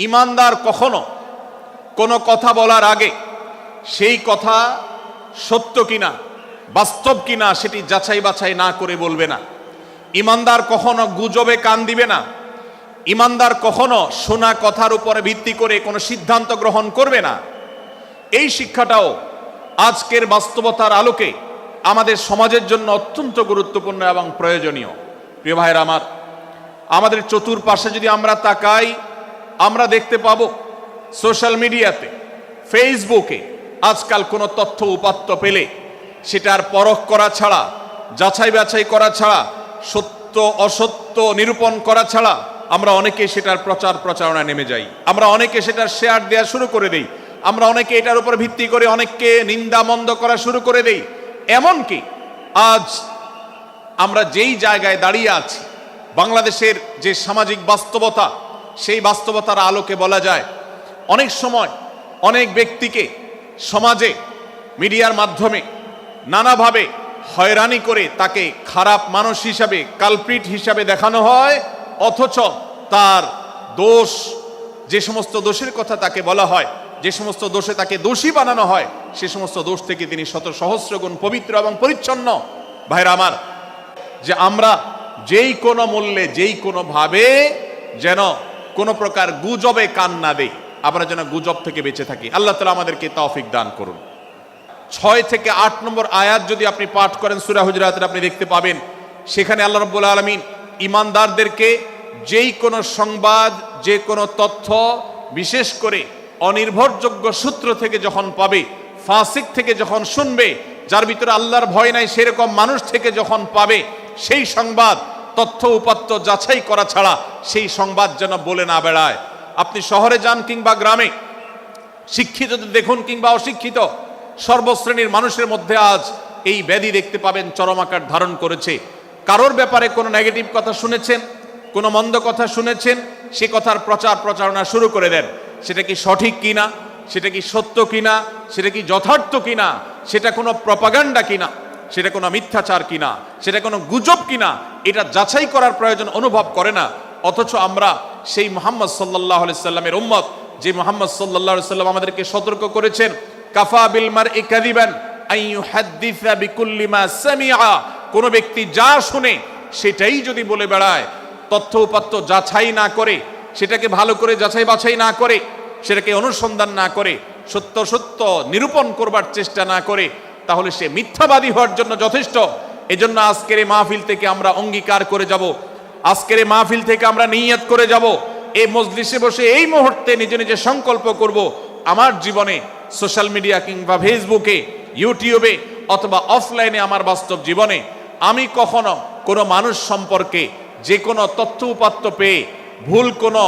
ইমানদার কখনো কোনো কথা বলার আগে সেই কথা সত্য কিনা বাস্তব কিনা সেটি যাচাই বাছাই না করে বলবে না। ইমানদার কখনো গুজবে কান দিবে না। ইমানদার কখনো শোনা কথার উপরে ভিত্তি করে কোনো সিদ্ধান্ত গ্রহণ করবে না। এই শিক্ষাটাও আজকের বাস্তবতার আলোকে আমাদের সমাজের জন্য অত্যন্ত গুরুত্বপূর্ণ এবং প্রয়োজনীয়। প্রিয় ভাইরা আমার, আমাদের চতুর্পাশে যদি আমরা তাকাই, আমরা দেখতে পাবো সোশ্যাল মিডিয়াতে, ফেসবুকে আজকাল কোনো তথ্য উপাত্ত পেলে সেটার পরখ করা ছাড়া, যাচাই বাছাই করা ছাড়া, সত্য অসত্য নিরূপণ করা ছাড়া আমরা অনেকে সেটার প্রচার প্রচারণায় নেমে যাই। আমরা অনেকে সেটার শেয়ার দেওয়া শুরু করে দেই। আমরা অনেকে এটার উপর ভিত্তি করে অনেককে নিন্দা মন্দ করা শুরু করে দেই। এমনকি আজ আমরা যেই জায়গায় দাঁড়িয়ে আছি, বাংলাদেশের যে সামাজিক বাস্তবতা, সেই বাস্তবতার আলোকে বলা যায় অনেক সময় অনেক ব্যক্তিকে সমাজে মিডিয়ার মাধ্যমে নানাভাবে হয়রানি করে তাকে খারাপ মানুষ হিসাবে, কালপ্রিট হিসাবে দেখানো হয়, অথচ তার দোষ, যে সমস্ত দোষের কথা তাকে বলা হয়, যে সমস্ত দোষে তাকে দোষী বানানো হয়, সে সমস্ত দোষ থেকে তিনি শত সহস্র গুণ পবিত্র এবং পরিচ্ছন্ন। ভাইরা আমার, যে আমরা যেই কোনো মূল্যে, যেই কোনো ভাবে যেন কোনো প্রকার গুজবে কান না দেই, আমরা যেন গুজব থেকে বেঁচে থাকি। আল্লাহ তাআলা আমাদেরকে তৌফিক দান করুন। 6 থেকে 8 নম্বর আয়াত যদি আপনি পাঠ করেন সূরা হুজুরাতের, আপনি দেখতে পাবেন সেখানে আল্লাহ রাব্বুল আলামিন ঈমানদারদেরকে যেই কোনো সংবাদ, যে কোনো তথ্য, বিশেষ করে অনির্ভরযোগ্য সূত্র থেকে যখন পাবে, ফাসিক থেকে যখন শুনবে, যার ভিতরে আল্লাহর ভয় নাই সেরকম মানুষ থেকে যখন পাবে, সেই সংবাদ তথ্য উপাত্ত যাচাই করা ছাড়া সেই সংবাদ যেন বলে না বেড়ায়। আপনি শহরে যান কিংবা গ্রামে, শিক্ষিত দেখুন কিংবা অশিক্ষিত, সর্বশ্রেণীর মানুষের মধ্যে আজ এই ব্যাধি দেখতে পাবেন চরম আকার ধারণ করেছে। কারোর ব্যাপারে কোনো নেগেটিভ কথা শুনেছেন, কোনো মন্দ কথা শুনেছেন, সে কথার প্রচার প্রচারণা শুরু করে দেন। সেটা কি সঠিক কিনা, সেটা কি সত্য কিনা, সেটা কি যথার্থ কিনা, সেটা কোনো প্রপাগান্ডা কিনা, সেটা কোনো মিথ্যাচার কিনা, সেটা কোনো গুজব কিনা, এটা যাচাই করার প্রয়োজন অনুভব করে না। অথচ আমরা সেই মুহাম্মদ সাল্লাল্লাহু আলাইহি সাল্লামের উম্মত, যে মুহাম্মদ সাল্লাল্লাহু আলাইহি সাল্লাম আমাদেরকে সতর্ক করেছেন, কাফা বিল মারই কাযিবান আন ইউহাদ্দিসা বিকুল্লি মা সামিআ, কোন ব্যক্তি যা শুনে সেটাই যদি বলে বেড়ায়, তথ্য উপাত্ত যাচাই না করে, সেটাকে ভালো করে যাচাই বাছাই না করে, সেটাকে অনুসন্ধান না করে, সত্য সত্য নিরূপণ করবার চেষ্টা না করে, তাহলে সে মিথ্যাবাদী হওয়ার জন্য যথেষ্ট। এজন্য আজকের এই মাহফিল থেকে আমরা অঙ্গীকার করে যাব, আজকের এই মাহফিল থেকে আমরা নিয়ত করে যাব, এই মজলিসে বসে এই মুহূর্তে নিজে নিজে সংকল্প করব, আমার জীবনে সোশ্যাল মিডিয়া কিংবা ফেসবুকে, ইউটিউবে অথবা অফলাইনে আমার বাস্তব জীবনে আমি কখনো কোনো মানুষ সম্পর্কে যে কোনো তথ্য উপাত্ত পেয়ে ভুল কোনো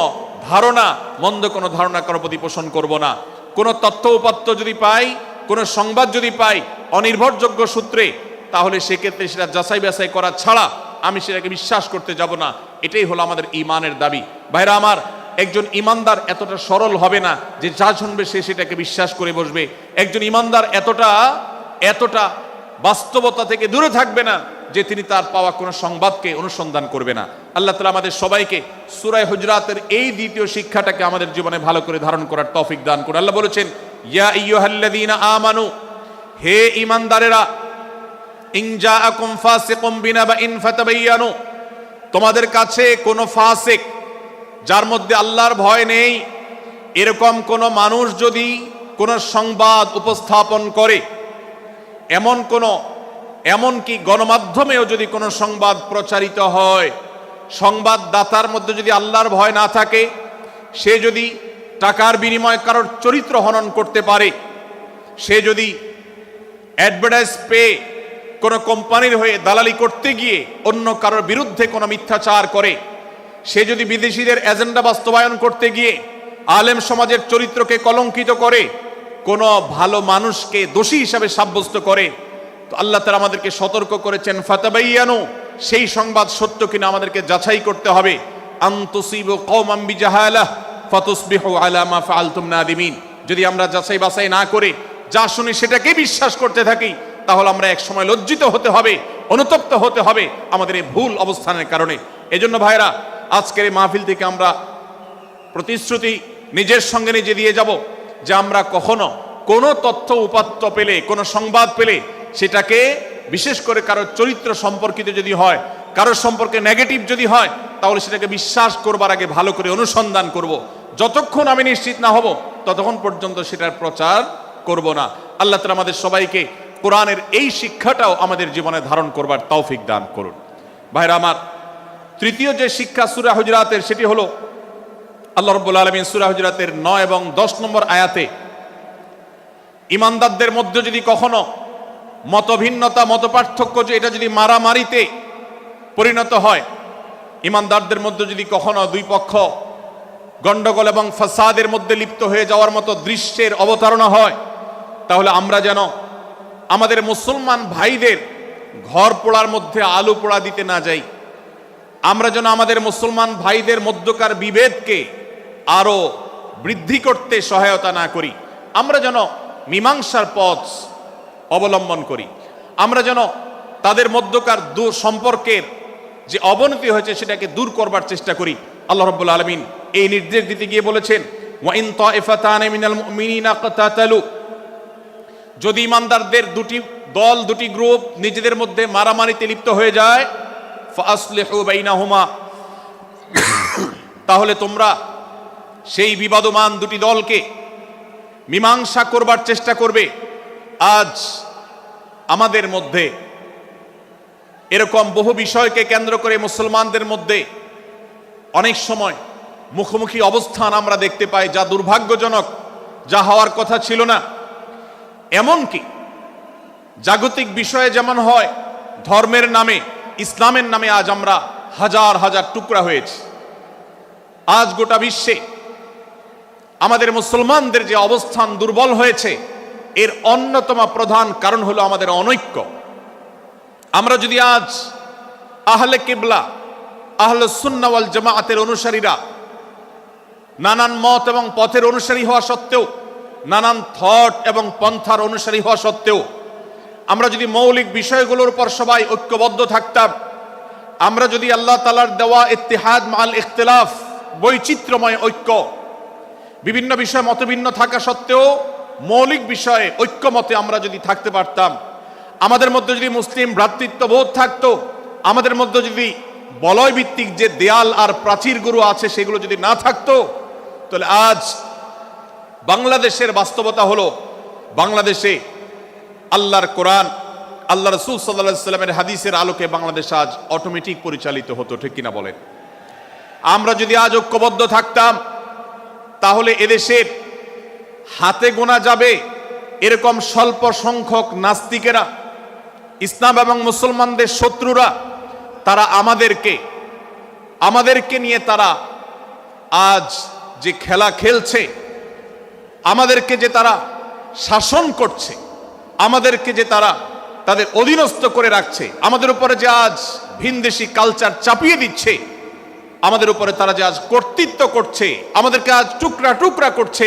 ধারণা, মন্দ কোনো ধারণা কারো প্রতি পোষণ করব না। কোনো তথ্য উপাত্ত যদি পাই, কোনো সংবাদ যদি পাই অনির্ভরযোগ্য সূত্রে, তাহলে সেক্ষেত্রে সেটা যাচাই বাছাই করা ছাড়া আমি সেটাকে বিশ্বাস করতে যাব না। এটাই হলো আমাদের ঈমানের দাবি। ভাইরা আমার, একজন ঈমানদার এতটা সরল হবে না যে যা শুনবে সে সেটাকে বিশ্বাস করে বসবে। একজন ঈমানদার এতটা বাস্তবতা থেকে দূরে থাকবে না যে তিনি তার পাওয়া কোনো সংবাদকে অনুসন্ধান করবে না। আল্লাহ তাআলা আমাদের সবাইকে সূরা হুজুরাতের এই দ্বিতীয় শিক্ষাটাকে আমাদের জীবনে ভালো করে ধারণ করার তৌফিক দান করুন। আল্লাহ বলেছেন, ইয়া আইয়ুহাল্লাযীনা আমানু, হে ঈমানদারেরা, ইন জাআকুম ফাসিকুম বিনাবাইন ফাতাবায়ানু, তোমাদের কাছে কোনো ফাসিক, যার মধ্যে আল্লাহর ভয় নেই, এরকম কোনো মানুষ যদি কোনো সংবাদ উপস্থাপন করে, এমনকি গণমাধ্যমেও যদি কোনো সংবাদ প্রচারিত হয়, সংবাদদাতার মধ্যে যদি আল্লাহর ভয় না থাকে, সে যদি টাকার বিনিময়ে কারোর চরিত্র হনন করতে পারে, সে যদি অ্যাডভার্টাইজ পেয়ে কোনো কোম্পানির হয়ে দালালি করতে গিয়ে অন্য কারোর বিরুদ্ধে কোনো মিথ্যাচার করে, সে যদি বিদেশিদের এজেন্ডা বাস্তবায়ন করতে গিয়ে আলেম সমাজের চরিত্রকে কলঙ্কিত করে, কোনো ভালো মানুষকে দোষী হিসাবে সাব্যস্ত করে, তো আল্লাহ তাআলা আমাদেরকে সতর্ক করেছেন, ফাতাবায়ানু, সেই সংবাদ সত্য কিনা আমাদেরকে যাচাই করতে হবে। আন তুসিবু কওমান বিজাহালাহ ফাতুসবিহু আলা মা ফাআলতুম নাদিমিন, যদি আমরা যাচাই বাছাই না করে যা শুনি সেটাকে বিশ্বাস করতে থাকি, তাহলে আমরা এক সময় লজ্জিত হতে হবে, অনুতপ্ত হতে হবে আমাদের এই ভুল অবস্থানের কারণে। এজন্য ভাইরা, আজকের এই মাহফিল থেকে আমরা প্রতিশ্রুতি নিজের সঙ্গে নিজে দিয়ে যাব যে আমরা কখনো কোনো তথ্য উপাত্ত পেলে, কোনো সংবাদ পেলে সেটাকে বিশেষ করে কারোর চরিত্র সম্পর্কিত যদি হয়, কারোর সম্পর্কে নেগেটিভ যদি হয়, তাহলে সেটাকে বিশ্বাস করবার আগে ভালো করে অনুসন্ধান করব। যতক্ষণ আমি নিশ্চিত না হব ততক্ষণ পর্যন্ত সেটার প্রচার করব না। আল্লাহ তাআলা আমাদের সবাইকে কোরআনের এই শিক্ষাটাও আমাদের জীবনে ধারণ করবার তৌফিক দান করুন। ভাইরা আমার, তৃতীয় যে শিক্ষা সূরা হুজুরাতের, সেটি হলো আল্লাহ রাব্বুল আলামিন সূরা হুজুরাতের 9 এবং 10 নম্বর আয়াতে ইমানদারদের মধ্যে যদি কখনো মতভিন্নতা, মতপার্থক্য, যে এটা যদি মারামারিতে পরিণত হয়, ইমানদারদের মধ্যে যদি কখনো দুই পক্ষ গন্ডগোল এবং ফাসাদের মধ্যে লিপ্ত হয়ে যাওয়ার মতো দৃশ্যের অবতারণা হয়, তাহলে আমরা যেন আমাদের মুসলমান ভাইদের ঘর পোড়ার মধ্যে আলু পোড়া দিতে না যাই। আমরা যেন আমাদের মুসলমান ভাইদের মধ্যকার বিভেদকে আরো বৃদ্ধি করতে সহায়তা না করি। আমরা যেন মীমাংসার পথ অবলম্বন করি। আমরা যেন তাদের মধ্যকার সম্পর্কের যে অবনতি হয়েছে সেটাকে দূর করবার চেষ্টা করি। আল্লাহ রাব্বুল আলামিন এই নির্দেশ দিতে গিয়ে বলেছেন, ওয়া ইন তাইফাতানি মিনাল মুমিনিনা ইকতাতালু, যদি ইমানদারদের দুটি দল, দুটি গ্রুপ নিজেদের মধ্যে মারামারিতে লিপ্ত হয়ে যায়, ফাসলিহু বাইনাহুমা, তাহলে তোমরা সেই বিবাদমান দুটি দলকে মীমাংসা করবার চেষ্টা করবে। আজ আমাদের মধ্যে এরকম বহু বিষয়কে কেন্দ্র করে মুসলমানদের মধ্যে অনেক সময় মুখোমুখি অবস্থান আমরা দেখতে পাই, যা দুর্ভাগ্যজনক, যা হওয়ার কথা ছিল না। এমনকি জাগতিক বিষয়ে যেমন হয়, ধর্মের নামে, ইসলামের নামে আজ আমরা হাজার হাজার টুকরা হয়েছি। আজ গোটা বিশ্বে আমাদের মুসলমানদের যে অবস্থান দুর্বল হয়েছে, এর অন্যতম প্রধান কারণ হলো আমাদের অনৈক্য। আমরা যদি আজ আহলে কিবলা, আহলে সুন্নাহ ওয়াল জামাআতের অনুসারীরা নানান মত এবং পথের অনুসারী হওয়া সত্ত্বেও, নানান থট এবং পন্থার অনুসারী হওয়া সত্ত্বেও, আমরা যদি মৌলিক বিষয়গুলোর উপর সবাই ঐক্যবদ্ধ থাকতাম, আমরা যদি আল্লাহ তাআলার দেওয়া ইত্তিহাদ মাল ইখতিলাফ, বৈচিত্র্যময় ঐক্য, বিভিন্ন বিষয়ে মতভিন্ন থাকা সত্ত্বেও মৌলিক বিষয়ে ঐক্যমতে আমরা যদি থাকতে পারতাম, আমাদের মধ্যে যদি মুসলিম ভ্রাতৃত্ববোধ থাকতো, আমাদের মধ্যে যদি বলয় ভিত্তিক যে দেয়াল আর প্রাচীরগুলো আছে সেগুলো যদি না থাকতো, তাহলে আজ বাংলাদেশের বাস্তবতা হলো, বাংলাদেশে আল্লাহর কোরআন, আল্লাহ রাসূল সাল্লাল্লাহু আলাইহি সাল্লামের হাদিসের আলোকে বাংলাদেশ আজ অটোমেটিক পরিচালিত হতো। ঠিক কিনা বলেন? আমরা যদি আজ ঐক্যবদ্ধ থাকতাম, তাহলে এদেশের হাতে গোনা যাবে এরকম স্বল্প সংখ্যক নাস্তিকেরা, ইসলাম এবং মুসলমানদের শত্রুরা, তারা আমাদেরকে নিয়ে তারা আজ যে খেলা খেলছে, আমাদেরকে যে তারা শাসন করছে, আমাদেরকে যে তারা তাদের অধীনস্থ করে রাখছে, আমাদের উপরে যে আজ ভিনদেশি কালচার চাপিয়ে দিচ্ছে, আমাদের উপরে তারা যে আজ কর্তৃত্ব করছে, আমাদেরকে আজ টুকরা টুকরা করছে,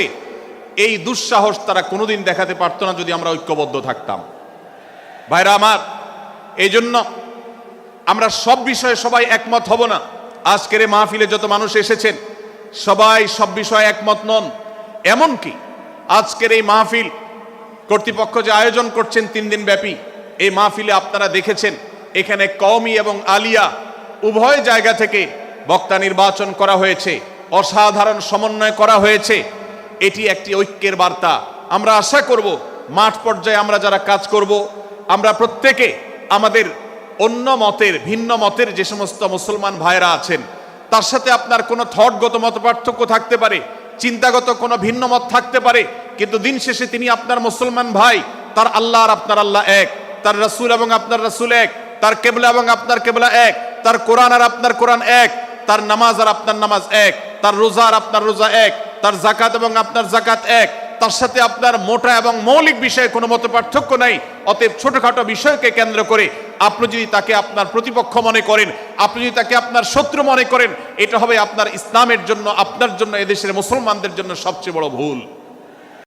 এই দুঃসাহস তারা কোনোদিন দেখাতে পারতো না যদি আমরা ঐক্যবদ্ধ থাকতাম। ভাইরা আমার, এই জন্য আমরা সব বিষয়ে সবাই একমত হব না। আজকের এই মাহফিলে যত মানুষ এসেছেন সবাই সব বিষয়ে একমত নন। এমনকি আজকের এই মাহফিল কর্তৃপক্ষ যে আয়োজন করছেন 3 দিন ব্যাপী, এই মাহফিলে আপনারা দেখেছেন এখানে কওমি এবং আলিয়া উভয় জায়গা থেকে বক্তা নির্বাচন করা হয়েছে, অসাধারণ সমন্বয় করা হয়েছে। এটি একটি ঐক্যের বার্তা। আমরা আশা করব মাঠ পর্যায়ে আমরা যারা কাজ করব, আমরা প্রত্যেকে আমাদের অন্য মতের, ভিন্ন মতের যে সমস্ত মুসলমান ভাইরা আছেন, তার সাথে আপনার কোনো থটগত মত পার্থক্য থাকতে পারে, চিন্তাগত কোনো ভিন্ন মত থাকতে পারে, কিন্তু দিন শেষে তিনি আপনার মুসলমান ভাই। তার আল্লাহ আর আপনার আল্লাহ এক, তার রাসূল এবং আপনার রাসূল এক, তার কেবলা এবং আপনার কেবলা এক, তার কোরআন আর আপনার কোরআন এক, তার নামাজ আর আপনার নামাজ এক, তার রোজা আর আপনার রোজা এক, তার যাকাত এবং আপনার যাকাত এক, তার সাথে আপনার মোটা এবং মৌলিক বিষয়ে কোনো মত পার্থক্য নাই। অতএব ছোটখাটো বিষয়কে কেন্দ্র করে আপনি যদি তাকে আপনার প্রতিপক্ষ মনে করেন, আপনি যদি তাকে আপনার শত্রু মনে করেন, এটা হবে আপনার ইসলামের জন্য, আপনার জন্য, এদেশের মুসলমানদের জন্য সবচেয়ে বড় ভুল।